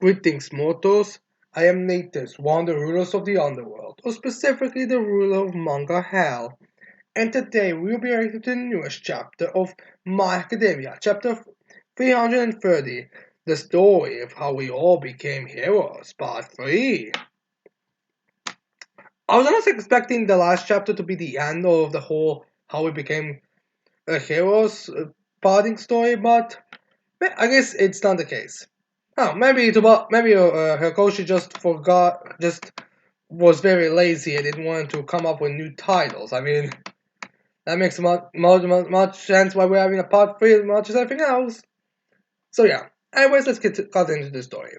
Greetings, mortals. I am Natus, one of the rulers of the underworld, or specifically the ruler of Manga Hell. And today we will be reacting to the newest chapter of My Academia, chapter 330, The Story of How We All Became Heroes, part 3. I was honestly expecting the last chapter to be the end of the whole How We Became Heroes parting story, but I guess it's not the case. Oh, maybe it's about maybe Hikoshi just forgot, just was very lazy and didn't want to come up with new titles. I mean, that makes much sense why we're having a part three as much as everything else. So yeah. Anyways, let's cut into the story.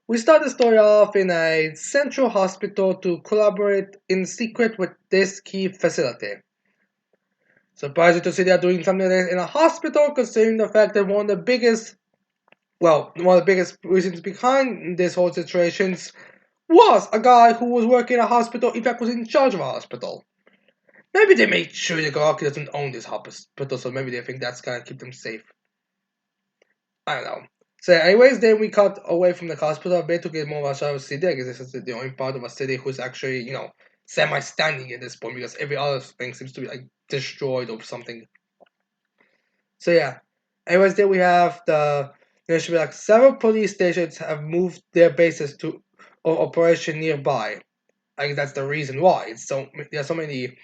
We start the story off in a central hospital to collaborate in secret with this key facility. Surprising to see they are doing something like this in a hospital, considering the fact that one of the biggest reasons behind this whole situation was a guy who was working in a hospital, in fact was in charge of a hospital. Maybe they made sure the Gawaki doesn't own this hospital, so maybe they think that's gonna keep them safe. I don't know. So anyways, then we cut away from the hospital a bit to get more of a city. I guess this is the only part of a city who's actually, semi-standing at this point because every other thing seems to be like destroyed or something. So yeah. Anyways, then we have there should be like several police stations have moved their bases to or operation nearby. I guess that's the reason why. There's so there's so many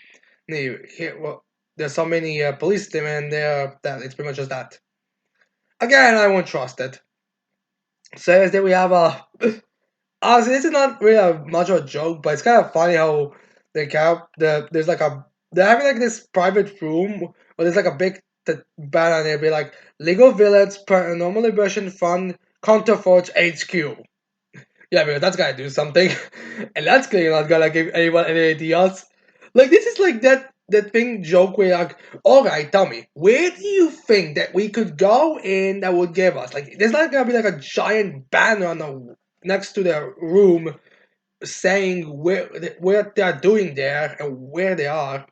police departments there that it's pretty much just that. Again, I won't trust it. So yes, then we have a. Honestly, this is not really much of a joke, but it's kind of funny how there's like a they're having like this private room where there's like a big banner there, be like Legal Village Paranormal Liberation Fund Counterforge HQ. Yeah, because that's gotta do something, and that's clearly not gonna give anyone any ideas. Like this is like that thing joke where like, all right, tell me, where do you think that we could go in that would give us like? There's not gonna be like a giant banner on the next to the room saying where they're doing there and where they are.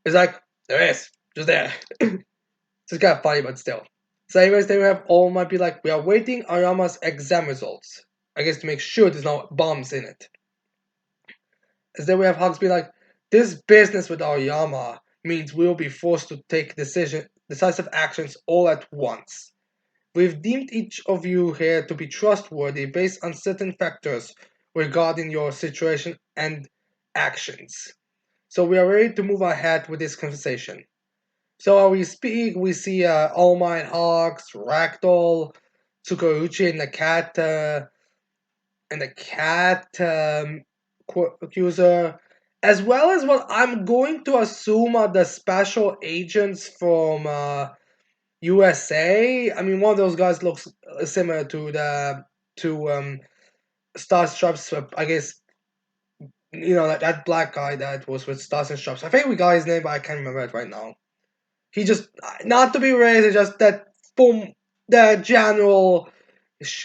It's like there is just there. So it's kind of funny, but still. So anyways, they have all might be like, we are waiting Arama's exam results. I guess to make sure there's no bombs in it. As then we have Hugs be like, this business with Aoyama means we will be forced to take decisive actions all at once. We've deemed each of you here to be trustworthy based on certain factors regarding your situation and actions. So we are ready to move ahead with this conversation. So while we speak, we see All Might Hawks, Ragdoll, Tsukuruchi, and the cat accuser, as well as what I'm going to assume are the special agents from USA. I mean, one of those guys looks similar to the to Star Stripes. I guess that black guy that was with Stars and Stripes. I think we got his name, but I can't remember it right now. He just not to be racist, just that boom, the general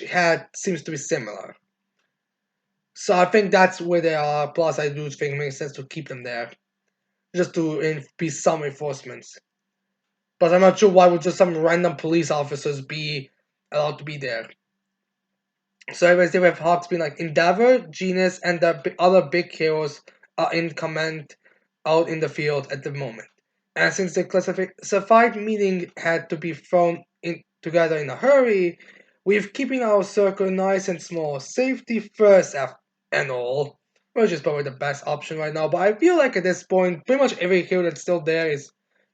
head seems to be similar. So I think that's where they are. Plus, I do think it makes sense to keep them there, just to be some reinforcements. But I'm not sure why would just some random police officers be allowed to be there. So anyways, they have Hawks being like Endeavor, Genius, and the other big heroes are in command out in the field at the moment. And since the classified meeting had to be thrown in together in a hurry, we're keeping our circle nice and small. Safety first and all. Which is probably the best option right now, but I feel like at this point, pretty much every hero that's still there is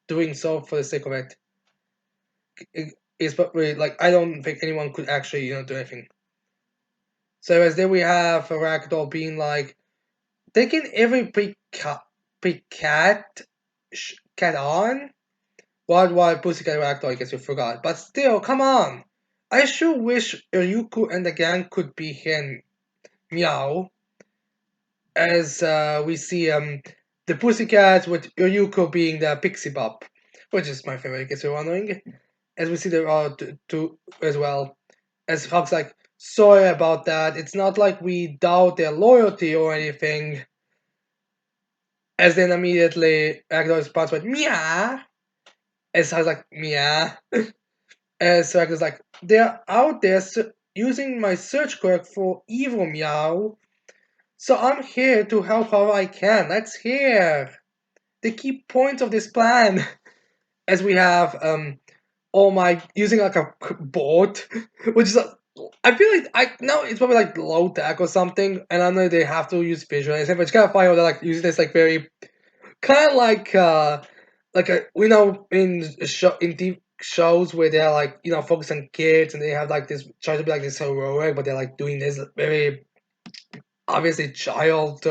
doing so for the sake of it. It's probably like I don't think anyone could actually, do anything. So as then we have a Ragdoll being like taking every big cat on. Why Pussycat Ragdoll? I guess you forgot, but still, come on. I sure wish Ryuko and the gang could be here in Meow. As we see the Pussycats with Ryuko being the Pixie Bop, which is my favorite. I guess you're wondering. As we see the two as well. As Hawk's like, sorry about that. It's not like we doubt their loyalty or anything. As then immediately Ragdoll responds with Meow. As Hawk's like, Meow. As Ragdoll's like, they're out there using my search quirk for evil meow. So I'm here to help how I can. Let's hear the key points of this plan. As we have all my using like a board, which is I feel like I know it's probably like low tech or something, and I know they have to use visualization, but it's kind of funny how they're like using this like very kind of like a we know in TV shows where they're like focused on kids and they have like this try to be like this heroic, but they're like doing this very obviously child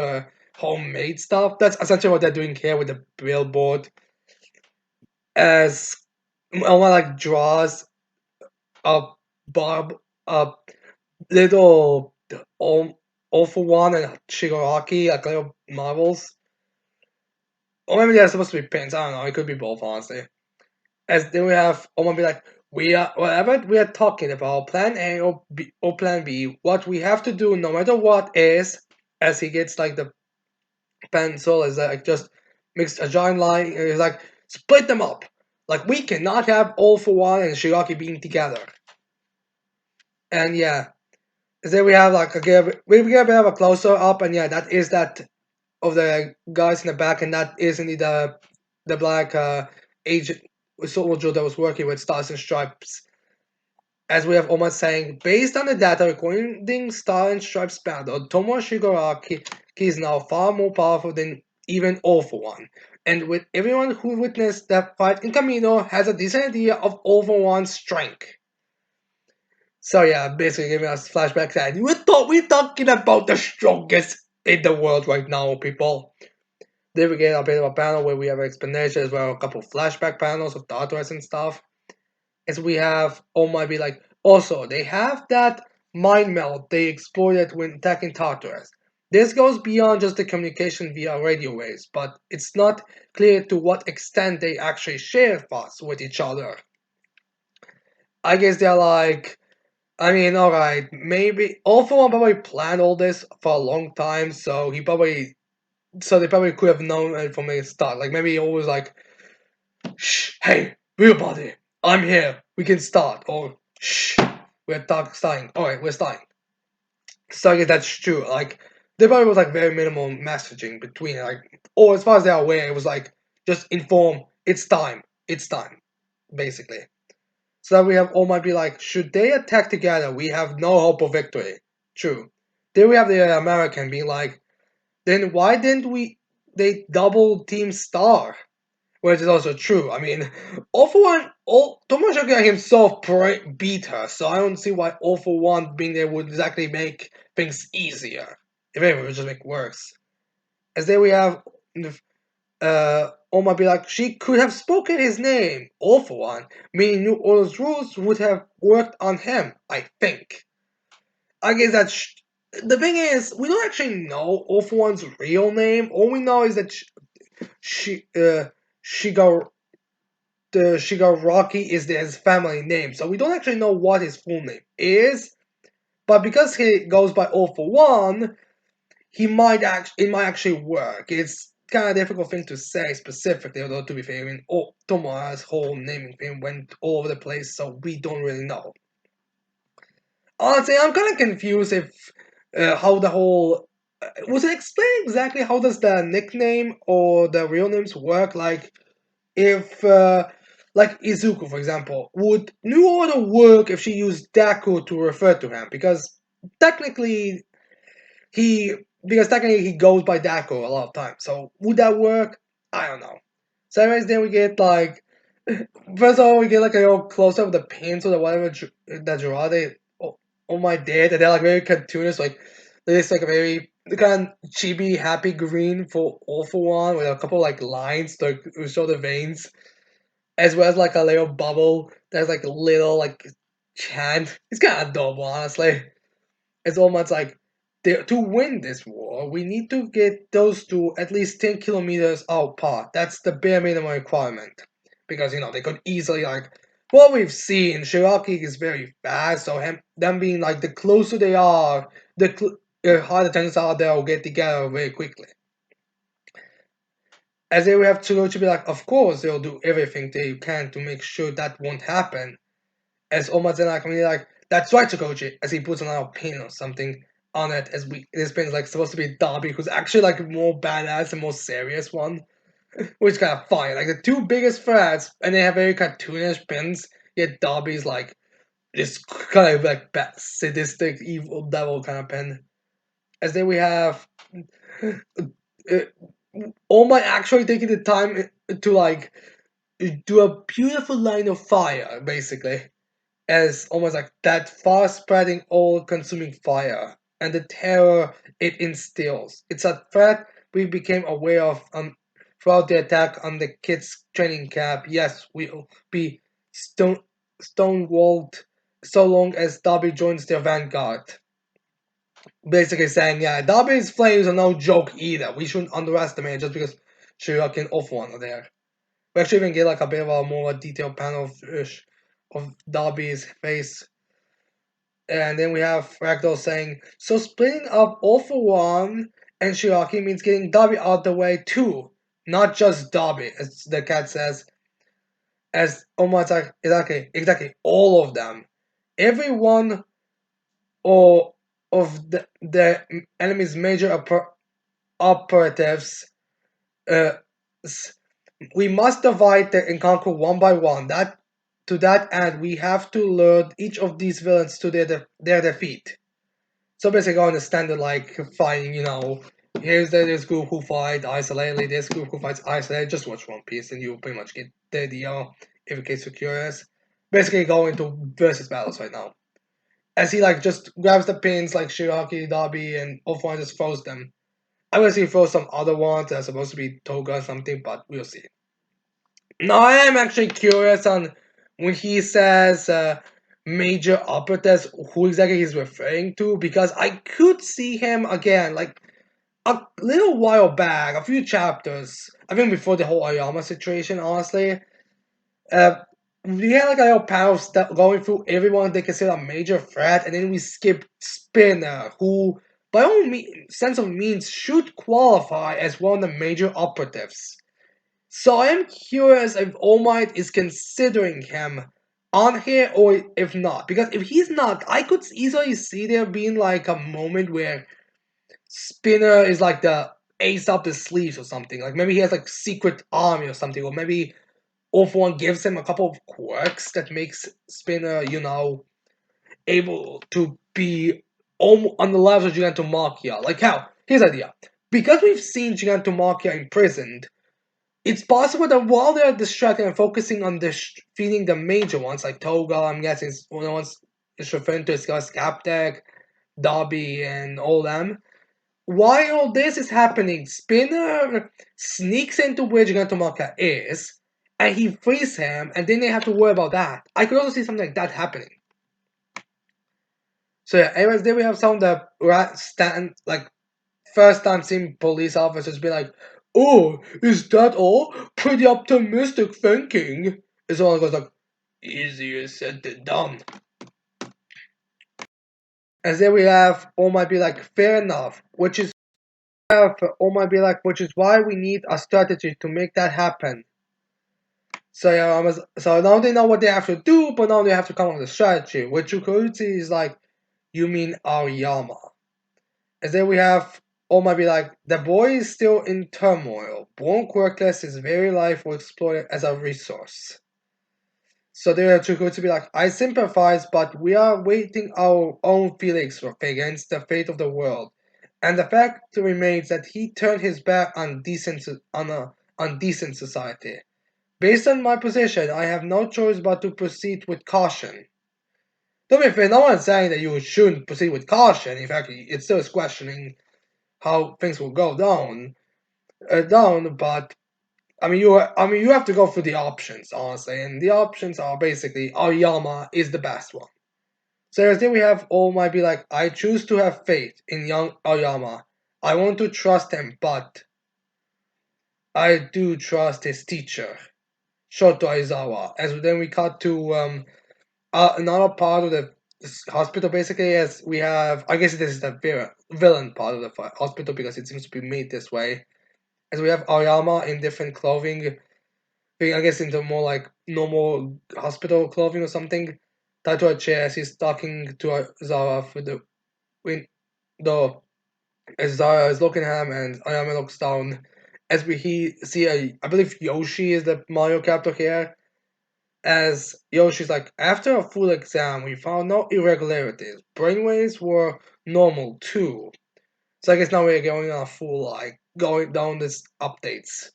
homemade stuff. That's essentially what they're doing here with the billboard. As Oma like draws a Bob a little all for one and Shigaraki like little models. Or maybe they're supposed to be pins. I don't know. It could be both, honestly. As then we have Oma be like, we are whatever we are talking about, plan A or plan B. What we have to do, no matter what, is as he gets like the pencil, is like just makes a giant line. And he's like, split them up. Like we cannot have all for one and Shigaraki being together. And yeah, then we have like we get a bit of a closer up, and yeah, that is that of the guys in the back, and that is indeed the black agent soldier that was working with Stars and Stripes. As we have almost saying, based on the data recording Star and Stripes battle, Tomo Shigaraki is now far more powerful than even All for One. And with everyone who witnessed that fight in Camino has a decent idea of All for One's strength. So yeah, basically giving us flashbacks that we're talking about the strongest in the world right now, people. Then we get a bit of a panel where we have an explanation as well, a couple of flashback panels of Tartarus and stuff. As we have, oh my, be like, also, they have that mind meld they exploited when attacking Tartarus. This goes beyond just the communication via radio waves, but it's not clear to what extent they actually share thoughts with each other. I guess they're like, I mean, alright, maybe All for One probably planned all this for a long time, so they probably could have known it from the start. Like maybe it was like, shh, hey, real body, I'm here, we can start. Or shh, starting. Alright, we're starting. So I guess that's true. Like there probably was like very minimal messaging between or as far as they're aware, it was like just inform, it's time, basically. So that we have all might be like, should they attack together? We have no hope of victory. True. Then we have the American being like, then why didn't they double team Star? Which is also true. I mean, All for One, Tomoshika himself beat her, so I don't see why All for One being there would exactly make things easier. If anything, it would just make it worse. As then we have Oma be like, she could have spoken his name, All for One, meaning New Order's rules would have worked on him, I think. I guess that's. The thing is, we don't actually know All for One's real name. All we know is that she, Shiga, the Shigaraki is his family name, so we don't actually know what his full name is. But because he goes by All for One, it might actually work. It's kind of difficult thing to say specifically, although to be fair, I mean, Tomo's whole naming thing went all over the place, so we don't really know. Honestly, I'm kind of confused if how the whole was it explained exactly how does the nickname or the real names work? Like if like Izuku, for example, would New Order work if she used Daku to refer to him? Technically he technically he goes by Daku a lot of times. So would that work? I don't know. So anyways, then we get like first of all we get like a little close up of the pencil or whatever that Girardi on my dad, and they're like very cartoonish, like this like a very kind of chibi happy green for All for One with a couple like lines to show the veins, as well as like a little bubble that's like a little like chant. It's kind of adorable, honestly. It's almost like to win this war, we need to get those two at least 10 kilometers apart. That's the bare minimum requirement. Because, they could easily, like, what we've seen, Shiraki is very fast, so them being, like, the closer they are, the harder chances are they'll get together very quickly. As they will have to go to be like, of course, they'll do everything they can to make sure that won't happen. As Omazen like, That's right, Chokochi, as he puts another pin or something on it, as we this pin's like supposed to be Darby, who's actually like a more badass and more serious one, which is kind of funny. Like the two biggest threats, and they have very cartoonish pins, yet Darby's like this kind of like sadistic, evil devil kind of pin. As then we have uh, All Might actually taking the time to like do a beautiful line of fire, basically, as almost like that fast spreading, all consuming fire and the terror it instills. It's a threat we became aware of throughout the attack on the kids' training camp. Yes, we'll be stone stonewalled so long as Darby joins their vanguard. Basically saying, yeah, Darby's flames are no joke either. We shouldn't underestimate it just because Shiraki and Off-One are there. We actually even get like a bit of a more detailed panel of Darby's face. And then we have Ragdoll saying, so splitting up All for One and Shiraki means getting Darby out the way too. Not just Darby, as the cat says. As almost like, exactly, all of them. Every one or of the enemy's major operatives, uh, we must divide and conquer one by one. That to that end, we have to lure each of these villains to their defeat. So basically, on the standard like fighting, here's this group who fight isolatedly, this group who fights isolated. Just watch One Piece, and you'll pretty much get the idea. If in case you're curious, basically go into versus battles right now. As he like just grabs the pins like Shiraki, Darby, and Offline just throws them. I'm gonna see he throws some other ones that are supposed to be Toga or something, but we'll see. Now I am actually curious on when he says major operatives, who exactly he's referring to, because I could see him again, like a little while back, a few chapters, I think before the whole Ayama situation, honestly. Uh, we had like a little panel of stuff going through everyone they consider a major threat, and then we skipped Spinner, who, by all sense of means, should qualify as one of the major operatives. So I am curious if All Might is considering him on here or if not. Because if he's not, I could easily see there being like a moment where Spinner is like the ace up his sleeves or something. Like maybe he has like secret army or something, or maybe All For One gives him a couple of quirks that makes Spinner, able to be on the levels of Gigantomachia. Like how? Here's the idea. Because we've seen Gigantomachia imprisoned, it's possible that while they're distracted and focusing on defeating the major ones, like Toga, I'm guessing one of the ones is referring to as Captech, Dobby, and all them. While all this is happening, Spinner sneaks into where Gigantomachia is, and he frees him, and then they have to worry about that. I could also see something like that happening. So yeah, anyways, then we have some of the stand like first time seeing police officers be like, "Oh, is that all? Pretty optimistic thinking." It's all goes like, "Easier said than done." And then we have All Might Be like, "Fair enough," which is All Might Be like, which is why we need a strategy to make that happen. So yeah, so now they know what they have to do, but now they have to come up with a strategy. Which Ukuruchi is like, "You mean Aoyama?" And then we have All Might Be like, the boy is still in turmoil. Born quirkless, his very life will exploit it as a resource. So they are going to be like, I sympathize, but we are weighting our own feelings against the fate of the world. And the fact remains that he turned his back on decent society. Based on my position, I have no choice but to proceed with caution. Don't be fair, no one's saying that you shouldn't proceed with caution. In fact, it still is questioning how things will go down. But you have to go through the options, honestly, and the options are basically Aoyama is the best one. So then we have All Might Be like, I choose to have faith in young Aoyama. I want to trust him, but I do trust his teacher, Shoto Aizawa. As then we cut to another part of the hospital, basically, as we have, I guess this is the villain part of the hospital because it seems to be made this way. As we have Aoyama in different clothing, I guess into more like normal hospital clothing or something, tied to a chair as he's talking to Zara through the window. As Zara is looking at him and Ayame looks down, as we see I believe Yoshi is the Mario character here. As Yoshi's like, after a full exam, we found no irregularities. Brainwaves were normal too. So I guess now we're going on a full like going down this updates.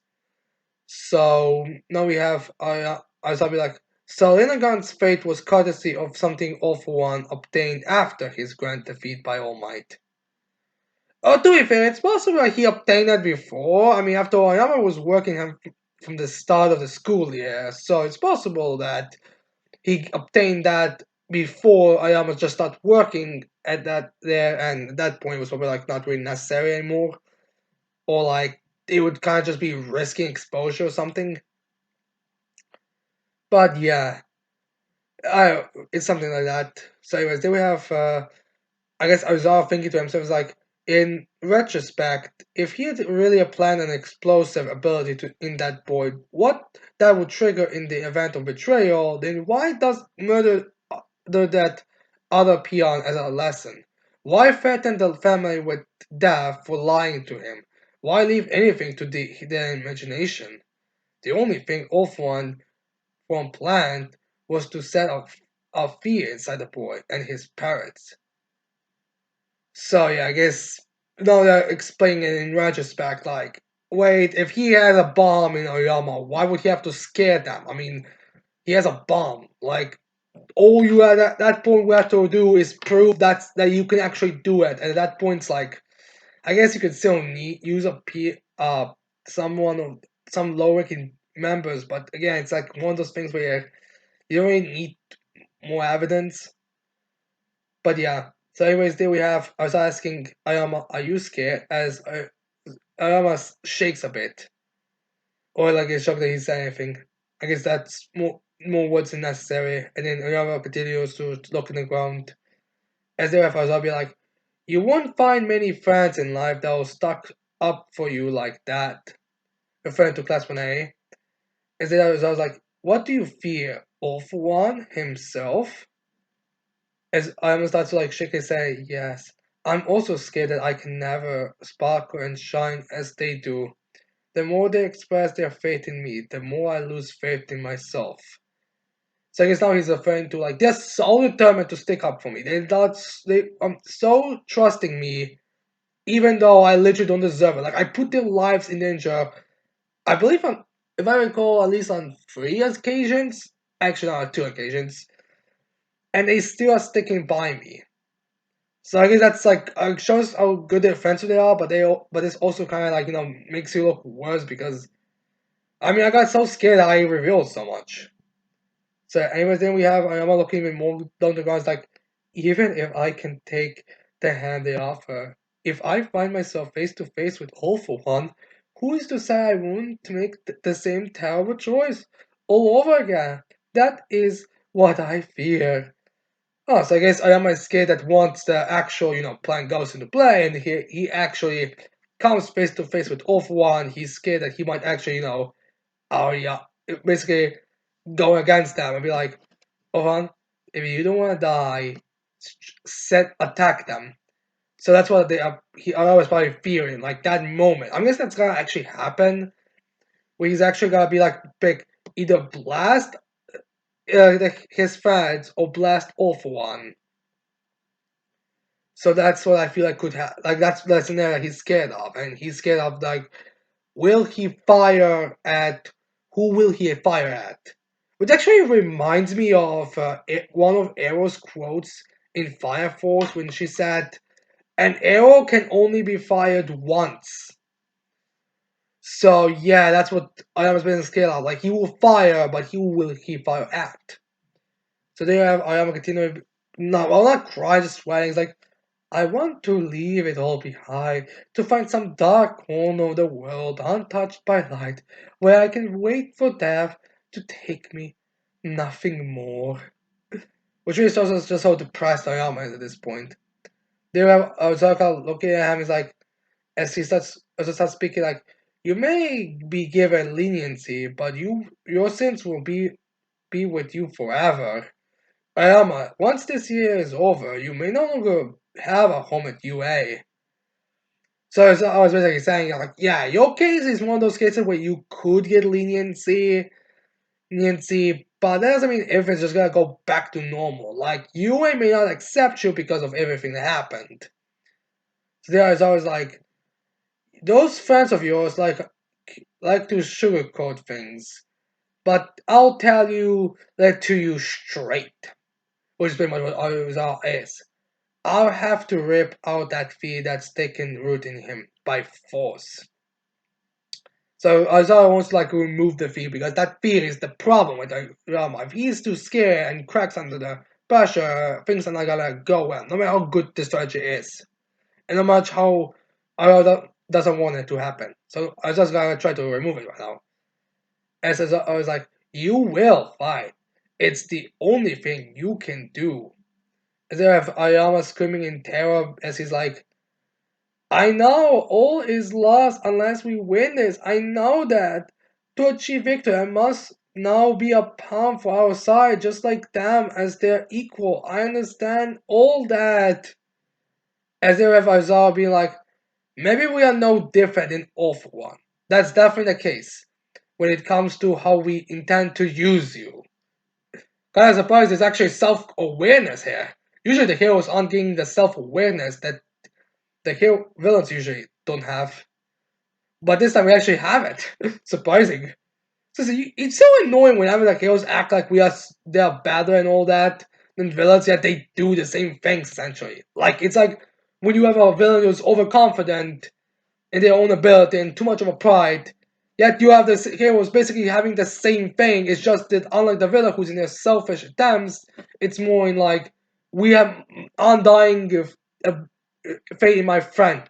So now we have I'll be like, so Rinnegan's fate was courtesy of something All For One obtained after his grand defeat by All Might. Oh, to be fair, it's possible that he obtained that before. I mean, after all, Yama was working him from the start of the school year, so it's possible that he obtained that before Ayama just started working at that there, and at that point it was probably like not really necessary anymore, or like it would kind of just be risking exposure or something. But yeah, it's something like that. So, anyways, then we have I guess Ozawa thinking to himself is like, in retrospect, if he had really planned an explosive ability to in that boy, what that would trigger in the event of betrayal, then why does that other peon as a lesson? Why threaten the family with death for lying to him? Why leave anything to their imagination? The only thing Off One planned was to set a fear inside the boy and his parents. So yeah, I guess now they're explaining it in retrospect, like, wait, if he had a bomb in Oyama, why would he have to scare them? I mean, he has a bomb. Like, all you at that point we have to do is prove that you can actually do it. And at that point, it's like, I guess you could still use someone of some low ranking members, but again, it's like one of those things where you don't really need more evidence. But yeah. So anyways, there we have. I was asking Ayama, "Are you scared?" As Ayama shakes a bit, or like he's shocked that he said anything. I guess that's more words than necessary. And then Ayama continues to look in the ground. As there, I'll be like, "You won't find many friends in life that will stuck up for you like that." Referring to Class 1A. As there, I was like, "What do you fear? All for One himself?" As I almost start to like shake his head, yes. I'm also scared that I can never sparkle and shine as they do. The more they express their faith in me, the more I lose faith in myself. So I guess now he's referring to like they're so determined to stick up for me. They so trusting me, even though I literally don't deserve it. Like I put their lives in danger. I believe on if I recall at least on 3 occasions, actually not 2 occasions, and they still are sticking by me. So I guess that's like shows how good their friends they are, but it's also kind of like makes you look worse because I mean I got so scared that I revealed so much. So anyways, then we have I'm looking even more down the ground. Like even if I can take the hand they offer, if I find myself face to face with All For One, who is to say I won't make the same terrible choice all over again? That is what I fear. Oh, so I guess I am scared that once the actual, plan goes into play and he actually comes face to face with All For One, he's scared that he might actually, oh yeah, basically go against them and be like, All For One, if you don't want to die, attack them. So that's what I was probably fearing, like that moment. I guess that's gonna actually happen, where he's actually gonna be like, pick either blast his friends or blast All For One. So that's what I feel like could happen. Like that's an area he's scared of, and he's scared of like, will he fire at who will he fire at? Which actually reminds me of one of Arrow's quotes in Fire Force when she said, "An arrow can only be fired once." So yeah, that's what Ayama's been scared of. Like he will fire, but who will he fire at? So there you have Ayama continuing. No, well, not cry, just sweating. He's like, I want to leave it all behind, to find some dark corner of the world untouched by light, where I can wait for death to take me, nothing more. Which really shows us just how depressed Ayama is at this point. There you have Ozaka looking at him, he's like, as he starts speaking, like, you may be given leniency, but your sins will be with you forever. Ayama, once this year is over, you may no longer have a home at UA. So I was basically saying, like, yeah, your case is one of those cases where you could get leniency, but that doesn't mean everything's just gonna go back to normal. Like, UA may not accept you because of everything that happened. So there is always like, those friends of yours like to sugarcoat things, but I'll tell you that to you straight, which is pretty much what Ozawa is. I'll have to rip out that fear that's taken root in him by force. So Ozawa wants to like remove the fear because that fear is the problem with Rama. If he's too scared and cracks under the pressure, things are not gonna go well, no matter how good the strategy is. And no matter how Ozawa doesn't want it to happen. So I just gotta try to remove it right now. As I was like, you will fight. It's the only thing you can do. As I have Ayama screaming in terror as he's like, I know all is lost unless we win this. I know that. To achieve victory, I must now be a pawn for our side, just like them as their equal. I understand all that. As if Aizawa being like, maybe we are no different in all for one. That's definitely the case when it comes to how we intend to use you. Kind of surprised there's actually self-awareness here. Usually the heroes aren't getting the self-awareness that the hero villains usually don't have. But this time we actually have it. Surprising. So it's so annoying whenever the heroes act like they are better and all that than villains, yet they do the same things essentially. Like it's like when you have a villain who's overconfident in their own ability and too much of a pride, yet you have the heroes basically having the same thing. It's just that unlike the villain who's in their selfish attempts, it's more in like we have undying faith in my friend.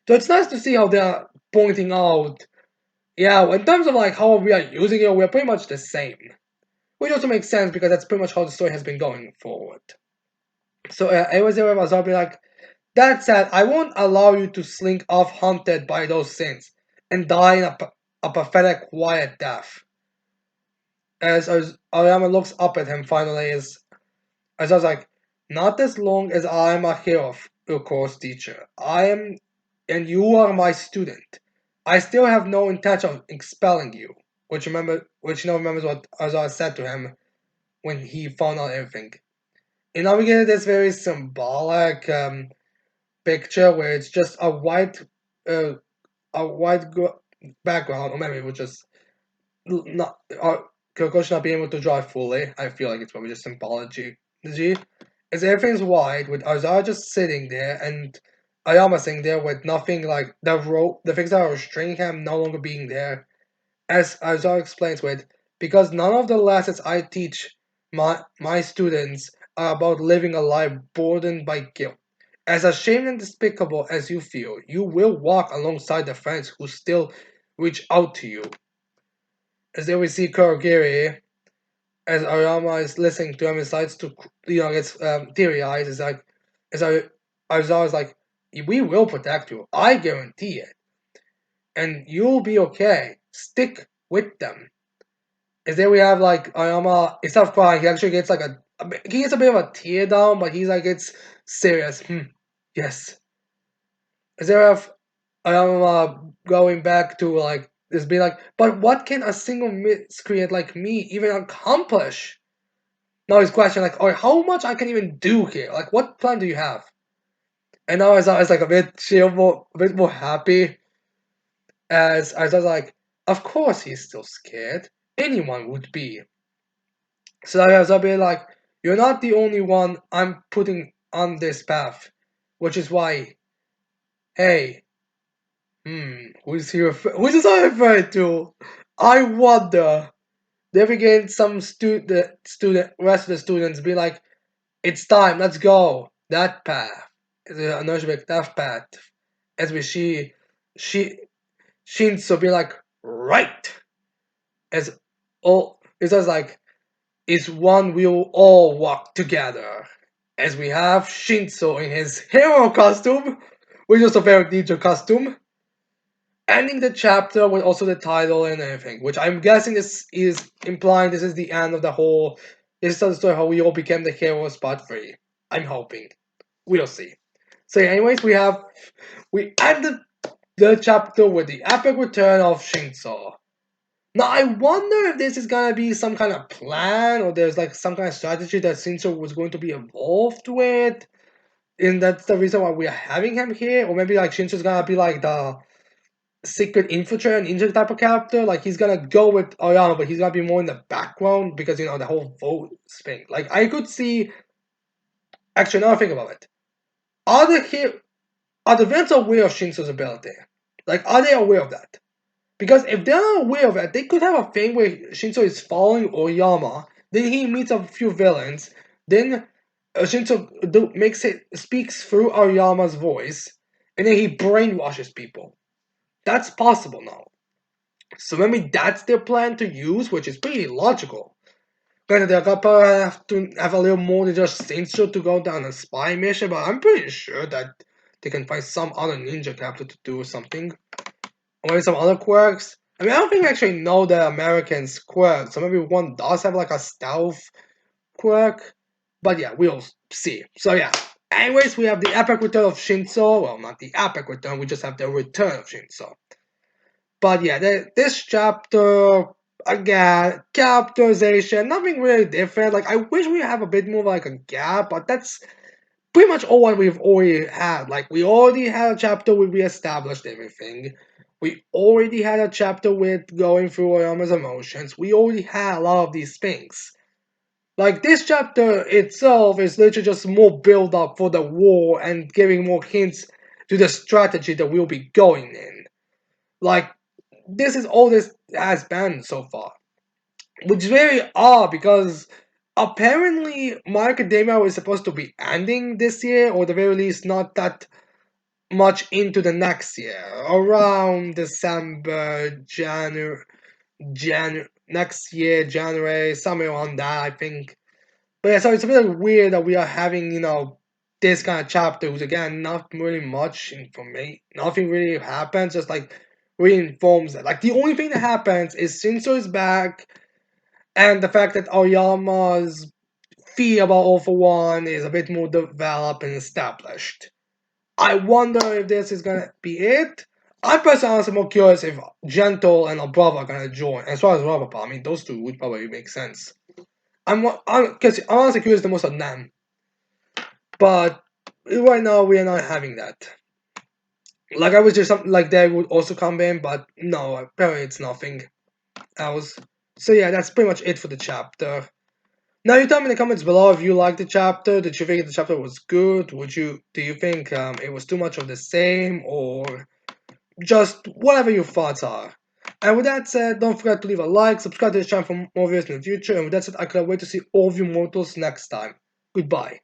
So it's nice to see how they are pointing out, yeah, in terms of like how we are using it, we're pretty much the same. Which also makes sense because that's pretty much how the story has been going forward. So it was there was I'll be like, that said, I won't allow you to slink off haunted by those sins and die in a pathetic quiet death. As Aoyama looks up at him finally as I was like, not as long as I'm a hero of your course teacher. I am and you are my student. I still have no intention of expelling you. Which remembers what Azar said to him when he found out everything. And now we get this very symbolic picture where it's just uh, a background, or maybe it was just not Kokoshi not being able to draw it fully. I feel like it's probably just symbology. As everything's white with Azar just sitting there and Ayama sitting there with nothing like the things that are restraining him no longer being there. As Azar explains with, because none of the lessons I teach my students are about living a life burdened by guilt. As ashamed and despicable as you feel, you will walk alongside the friends who still reach out to you. As then we see Kurogiri, as Arama is listening to him, decides to, gets teary eyes. Is like, as Aizawa is like, we will protect you. I guarantee it, and you'll be okay. Stick with them. As then we have like Arama, instead of crying, he actually gets like he gets a bit of a tear down, but he's like, it's serious. Yes. As there have going back to like this being like, but what can a single miscreant like me even accomplish? Now he's questioning like, oh, how much I can even do here? Like, what plan do you have? And now I was like a bit chill, a bit more happy. As I was like, of course he's still scared. Anyone would be. So I was a bit like, you're not the only one I'm putting on this path, which is why, hey, who's this I referring to? I wonder. Then we get some rest of the students be like, it's time, let's go. That path. The Anoshibik that path. As we see, she, Shinso be like, right. As all, it's just like, it's one we'll all walk together. As we have Shinso in his hero costume, which is a very ninja costume, ending the chapter with also the title and everything, which I'm guessing this is implying this is the end of the whole This tells the story how we all became the heroes part 3. I'm hoping. We'll see. So yeah, anyways, we ended the chapter with the epic return of Shinso. Now I wonder if this is gonna be some kind of plan or there's like some kind of strategy that Shinso was going to be involved with. And that's the reason why we are having him here. Or maybe like Shinso's gonna be like the secret infiltrator ninja type of character. Like he's gonna go with Oyama, but he's gonna be more in the background because you know the whole vote thing. Like I could see. Actually, now I think about it. Are the here are the villains aware of Shinso's ability? Like, are they aware of that? Because if they're aware of it, they could have a thing where Shinso is following Oyama, then he meets a few villains, then Shinso speaks through Oyama's voice, and then he brainwashes people. That's possible now. So maybe that's their plan to use, which is pretty logical. Granted, they're gonna probably have to have a little more than just Shinso to go down a spy mission, but I'm pretty sure that they can find some other ninja character to do something. Or maybe some other quirks. I mean, I don't think I actually know the Americans' quirks, so maybe one does have like a stealth quirk. But yeah, we'll see. So yeah. Anyways, we have the epic return of Shinso. Well, not the epic return, we just have the return of Shinso. But yeah, this chapter, again, characterization, nothing really different. Like, I wish we have a bit more like a gap, but that's pretty much all what we've already had. Like, we already had a chapter where we established everything. We already had a chapter with going through Oyama's emotions. We already had a lot of these things. Like, this chapter itself is literally just more build up for the war and giving more hints to the strategy that we'll be going in. Like, this is all this has been so far. Which is very odd because apparently My Academia is supposed to be ending this year, or at the very least not that much into the next year. Around December, January next year, January, somewhere around that, I think. But yeah, so it's a bit weird that we are having, this kind of chapter, which again, not really much information. Nothing really happens, just like reinforms it. Like the only thing that happens is Shinso is back, and the fact that Oyama's fear about All for One is a bit more developed and established. I wonder if this is gonna be it. I'm personally honestly more curious if Gentle and Abrava are gonna join. As far as Robapa, I mean, those two would probably make sense. Because I'm honestly curious the most of them. But right now we are not having that. Like I was just something like they would also come in, but no, apparently it's nothing else. So yeah, that's pretty much it for the chapter. Now you tell me in the comments below if you liked the chapter. Did you think the chapter was good? Do you think it was too much of the same, or just whatever your thoughts are? And with that said, don't forget to leave a like, subscribe to this channel for more videos in the future. And with that said, I can't wait to see all of you mortals next time. Goodbye.